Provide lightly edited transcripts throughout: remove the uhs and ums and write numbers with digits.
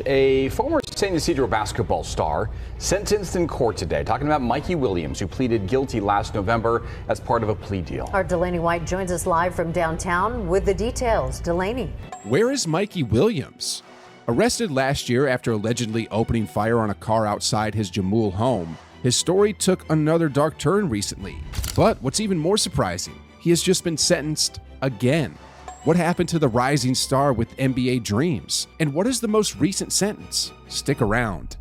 A former San Ysidro basketball star sentenced in court today, talking about Mikey Williams, who pleaded guilty last November as part of a plea deal. Our Delaney White joins us live from downtown with the details. Delaney. Where is Mikey Williams? Arrested last year after allegedly opening fire on a car outside his Jamul home, his story took another dark turn recently. But what's even more surprising, he has just been sentenced again. What happened to the rising star with NBA dreams? And what is the most recent sentence? Stick around.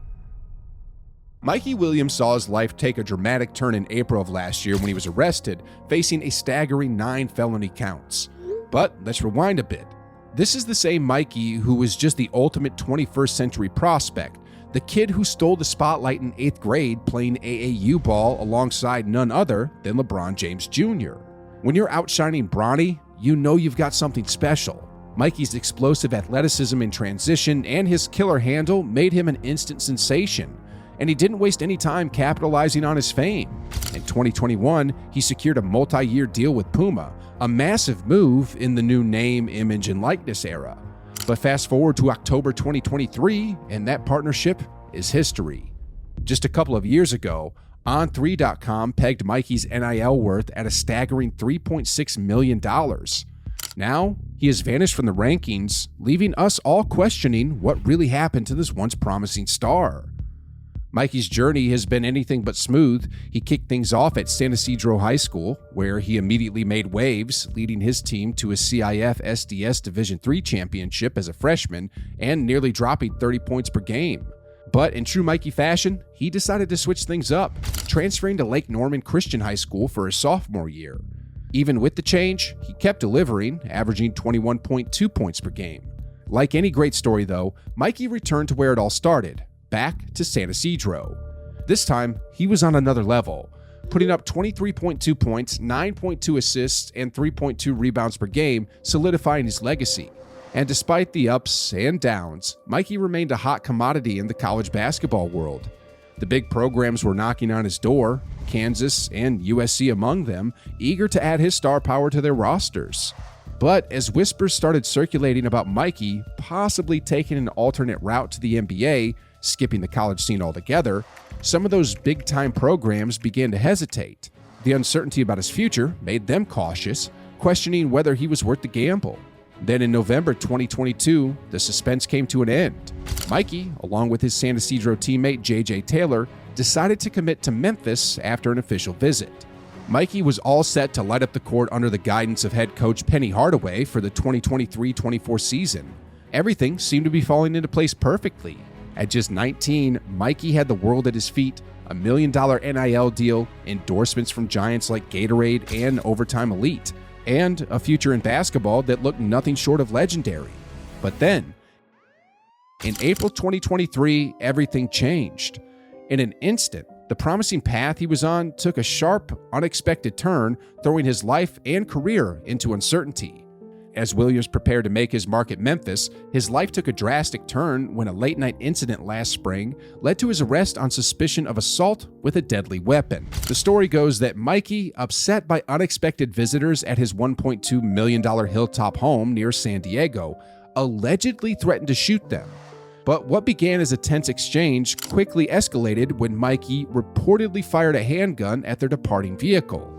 Mikey Williams saw his life take a dramatic turn in April of last year when he was arrested, facing a staggering 9 felony counts. But let's rewind a bit. This is the same Mikey who was just the ultimate 21st century prospect, the kid who stole the spotlight in 8th grade playing AAU ball alongside none other than LeBron James Jr. When you're outshining Bronny, you know you've got something special. Mikey's explosive athleticism in transition and his killer handle made him an instant sensation, and he didn't waste any time capitalizing on his fame. In 2021, he secured a multi-year deal with Puma, a massive move in the new name, image, and likeness era. But fast forward to October 2023, and that partnership is history. Just a couple of years ago, On3.com pegged Mikey's NIL worth at a staggering $3.6 million. Now, he has vanished from the rankings, leaving us all questioning what really happened to this once promising star. Mikey's journey has been anything but smooth. He kicked things off at San Ysidro High School, where he immediately made waves, leading his team to a CIF SDS Division III championship as a freshman and nearly dropping 30 points per game. But in true Mikey fashion, he decided to switch things up, transferring to Lake Norman Christian High School for his sophomore year. Even with the change, he kept delivering, averaging 21.2 points per game. Like any great story though, Mikey returned to where it all started, back to San Ysidro. This time, he was on another level, putting up 23.2 points, 9.2 assists, and 3.2 rebounds per game, solidifying his legacy. And despite the ups and downs, Mikey remained a hot commodity in the college basketball world. The big programs were knocking on his door, Kansas and USC among them, eager to add his star power to their rosters. But as whispers started circulating about Mikey possibly taking an alternate route to the NBA, skipping the college scene altogether, some of those big-time programs began to hesitate. The uncertainty about his future made them cautious, questioning whether he was worth the gamble. Then in November 2022, the suspense came to an end. Mikey, along with his San Ysidro teammate J.J. Taylor, decided to commit to Memphis after an official visit. Mikey was all set to light up the court under the guidance of head coach Penny Hardaway for the 2023-24 season. Everything seemed to be falling into place perfectly. At just 19, Mikey had the world at his feet, a $1 million NIL deal, endorsements from giants like Gatorade and Overtime Elite, and a future in basketball that looked nothing short of legendary. But then, in April 2023, everything changed. In an instant, the promising path he was on took a sharp, unexpected turn, throwing his life and career into uncertainty. As Williams prepared to make his mark at Memphis, his life took a drastic turn when a late-night incident last spring led to his arrest on suspicion of assault with a deadly weapon. The story goes that Mikey, upset by unexpected visitors at his $1.2 million hilltop home near San Diego, allegedly threatened to shoot them. But what began as a tense exchange quickly escalated when Mikey reportedly fired a handgun at their departing vehicle.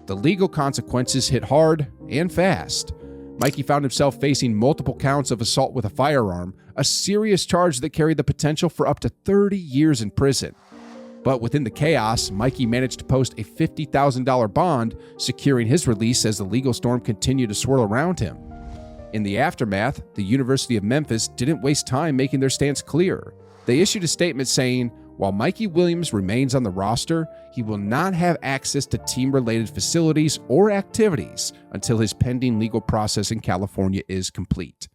The legal consequences hit hard and fast. Mikey found himself facing multiple counts of assault with a firearm, a serious charge that carried the potential for up to 30 years in prison. But within the chaos, Mikey managed to post a $50,000 bond, securing his release as the legal storm continued to swirl around him. In the aftermath, the University of Memphis didn't waste time making their stance clear. They issued a statement saying, while Mikey Williams remains on the roster, he will not have access to team-related facilities or activities until his pending legal process in California is complete.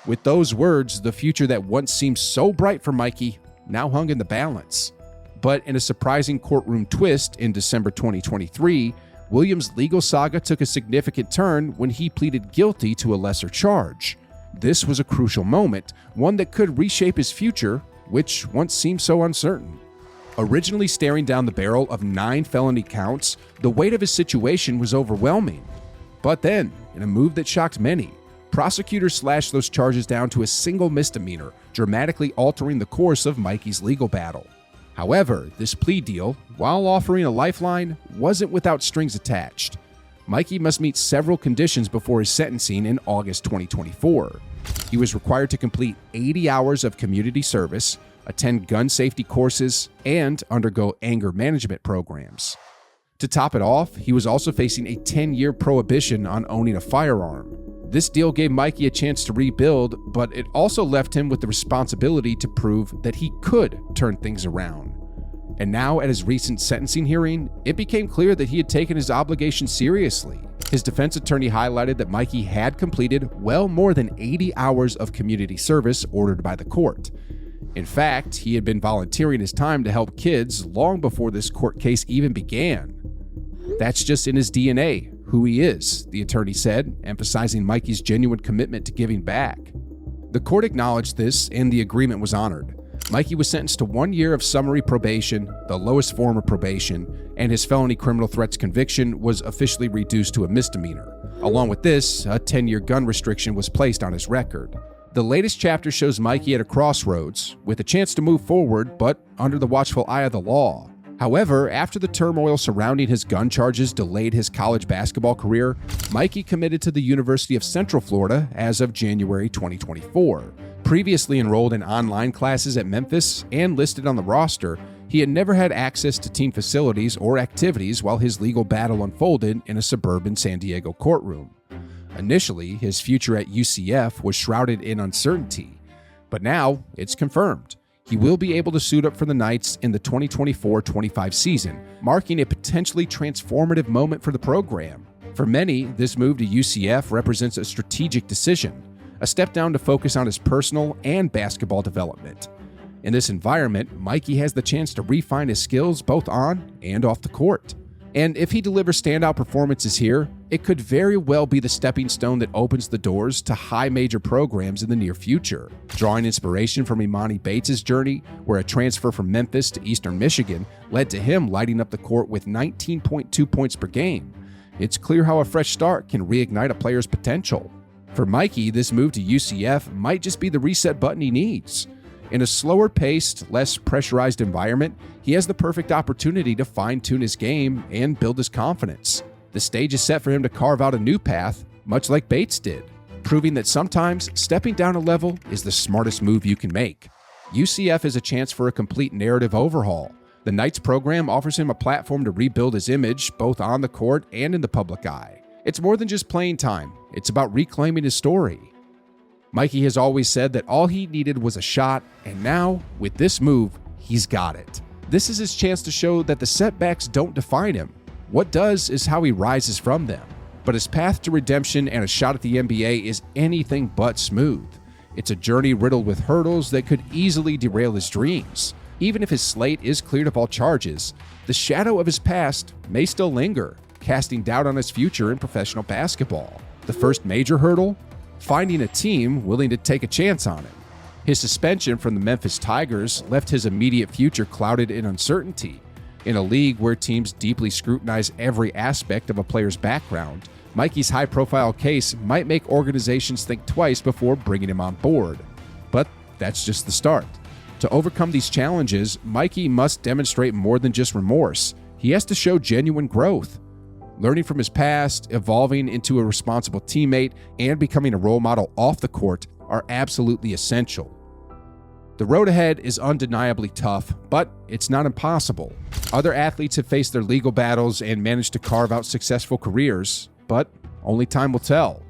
With those words, the future that once seemed so bright for Mikey now hung in the balance. But in a surprising courtroom twist in December 2023, Williams' legal saga took a significant turn when he pleaded guilty to a lesser charge. This was a crucial moment, one that could reshape his future, which once seemed so uncertain. Originally staring down the barrel of 9 felony counts, the weight of his situation was overwhelming. But then, in a move that shocked many, prosecutors slashed those charges down to a single misdemeanor, dramatically altering the course of Mikey's legal battle. However, this plea deal, while offering a lifeline, wasn't without strings attached. Mikey must meet several conditions before his sentencing in August 2024. He was required to complete 80 hours of community service, attend gun safety courses, and undergo anger management programs. To top it off, he was also facing a 10-year prohibition on owning a firearm. This deal gave Mikey a chance to rebuild, but it also left him with the responsibility to prove that he could turn things around. And now, at his recent sentencing hearing, it became clear that he had taken his obligation seriously. His defense attorney highlighted that Mikey had completed well more than 80 hours of community service ordered by the court. In fact, he had been volunteering his time to help kids long before this court case even began. That's just in his DNA, who he is, the attorney said, emphasizing Mikey's genuine commitment to giving back. The court acknowledged this, and the agreement was honored. Mikey was sentenced to 1 year of summary probation, the lowest form of probation, and his felony criminal threats conviction was officially reduced to a misdemeanor. Along with this, a 10-year gun restriction was placed on his record. The latest chapter shows Mikey at a crossroads, with a chance to move forward, but under the watchful eye of the law. However, after the turmoil surrounding his gun charges delayed his college basketball career, Mikey committed to the University of Central Florida as of January 2024. Previously enrolled in online classes at Memphis and listed on the roster, he had never had access to team facilities or activities while his legal battle unfolded in a suburban San Diego courtroom. Initially, his future at UCF was shrouded in uncertainty, but now it's confirmed. He will be able to suit up for the Knights in the 2024-25 season, marking a potentially transformative moment for the program. For many, this move to UCF represents a strategic decision, a step down to focus on his personal and basketball development. In this environment, Mikey has the chance to refine his skills both on and off the court. And if he delivers standout performances here, it could very well be the stepping stone that opens the doors to high major programs in the near future. Drawing inspiration from Imani Bates' journey, where a transfer from Memphis to Eastern Michigan led to him lighting up the court with 19.2 points per game, it's clear how a fresh start can reignite a player's potential. For Mikey, this move to UCF might just be the reset button he needs. In a slower-paced, less pressurized environment, he has the perfect opportunity to fine-tune his game and build his confidence. The stage is set for him to carve out a new path, much like Bates did, proving that sometimes stepping down a level is the smartest move you can make. UCF is a chance for a complete narrative overhaul. The Knights program offers him a platform to rebuild his image, both on the court and in the public eye. It's more than just playing time. It's about reclaiming his story. Mikey has always said that all he needed was a shot, and now, with this move, he's got it. This is his chance to show that the setbacks don't define him. What does is how he rises from them. But his path to redemption and a shot at the NBA is anything but smooth. It's a journey riddled with hurdles that could easily derail his dreams. Even if his slate is cleared of all charges, the shadow of his past may still linger, casting doubt on his future in professional basketball. The first major hurdle? Finding a team willing to take a chance on him. His suspension from the Memphis Tigers left his immediate future clouded in uncertainty. In a league where teams deeply scrutinize every aspect of a player's background, Mikey's high-profile case might make organizations think twice before bringing him on board. But that's just the start. To overcome these challenges, Mikey must demonstrate more than just remorse. He has to show genuine growth. Learning from his past, evolving into a responsible teammate, and becoming a role model off the court are absolutely essential. The road ahead is undeniably tough, but it's not impossible. Other athletes have faced their legal battles and managed to carve out successful careers, but only time will tell.